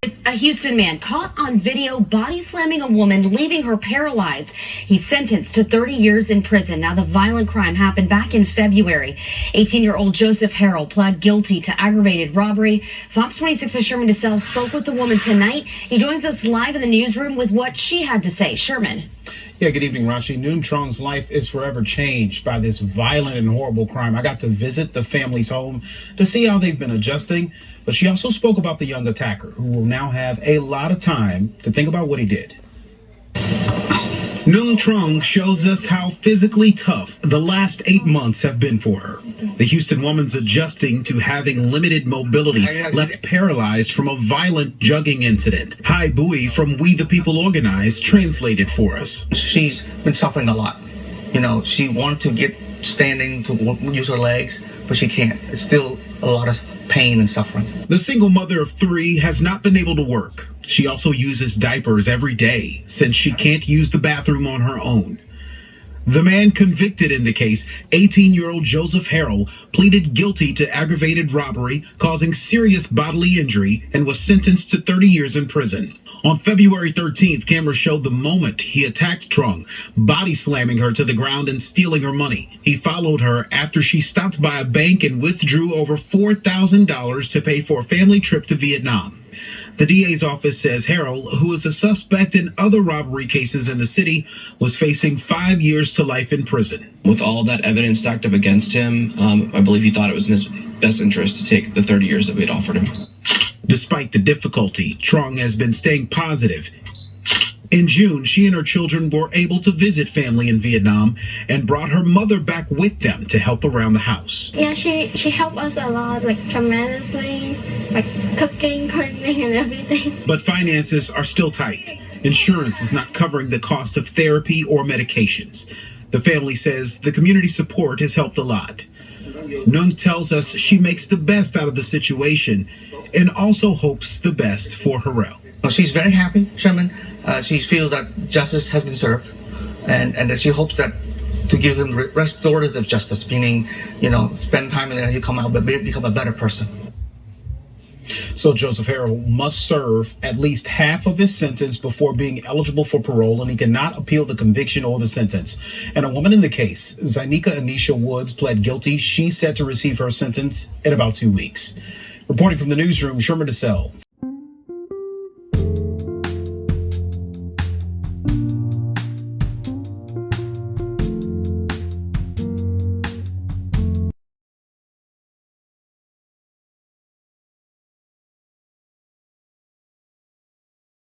A Houston man caught on video body slamming a woman, leaving her paralyzed. He's sentenced to 30 years in prison. Now, the violent crime happened back in February. 18-year-old Joseph Harrell pled guilty to aggravated robbery. Fox 26's Sherman DeSalle spoke with the woman tonight. He joins us live in the newsroom with what she had to say. Sherman. Yeah, good evening, Rashi. Noon Trong's life is forever changed by this violent and horrible crime. I got to visit the family's home to see how they've been adjusting, but she also spoke about the young attacker, who will now have a lot of time to think about what he did. Noon Trong shows us how physically tough the last 8 months have been for her. The Houston woman's adjusting to having limited mobility, left paralyzed from a violent jugging incident. Hai Bui from We the People Organized translated for us. She's been suffering a lot. You know, she wanted to get standing to use her legs, but she can't. It's still a lot of pain and suffering. The single mother of 3 has not been able to work. She also uses diapers every day since she can't use the bathroom on her own. The man convicted in the case, 18-year-old Joseph Harrell, pleaded guilty to aggravated robbery causing serious bodily injury and was sentenced to 30 years in prison. On February 13th, cameras showed the moment he attacked Trong, body slamming her to the ground and stealing her money. He followed her after she stopped by a bank and withdrew over $4,000 to pay for a family trip to Vietnam. The DA's office says Harrell, who is a suspect in other robbery cases in the city, was facing 5 years to life in prison. With all of that evidence stacked up against him, I believe he thought it was in his best interest to take the 30 years that we had offered him. Despite the difficulty, Trong has been staying positive. In June, she and her children were able to visit family in Vietnam and brought her mother back with them to help around the house. Yeah, she helped us a lot, like tremendously, like cooking, cleaning, and everything. But finances are still tight. Insurance is not covering the cost of therapy or medications. The family says the community support has helped a lot. Nung tells us she makes the best out of the situation and also hopes the best for Harrell. She's very happy, Sherman. She feels that justice has been served, and that she hopes that to give him restorative justice, meaning, you know, spend time in there, he'll come out, but become a better person. So Joseph Harrell must serve at least half of his sentence before being eligible for parole, and he cannot appeal the conviction or the sentence. And a woman in the case, Zainika Anisha Woods, pled guilty. She's set to receive her sentence in about 2 weeks. Reporting from the newsroom, Sherman DeSalle.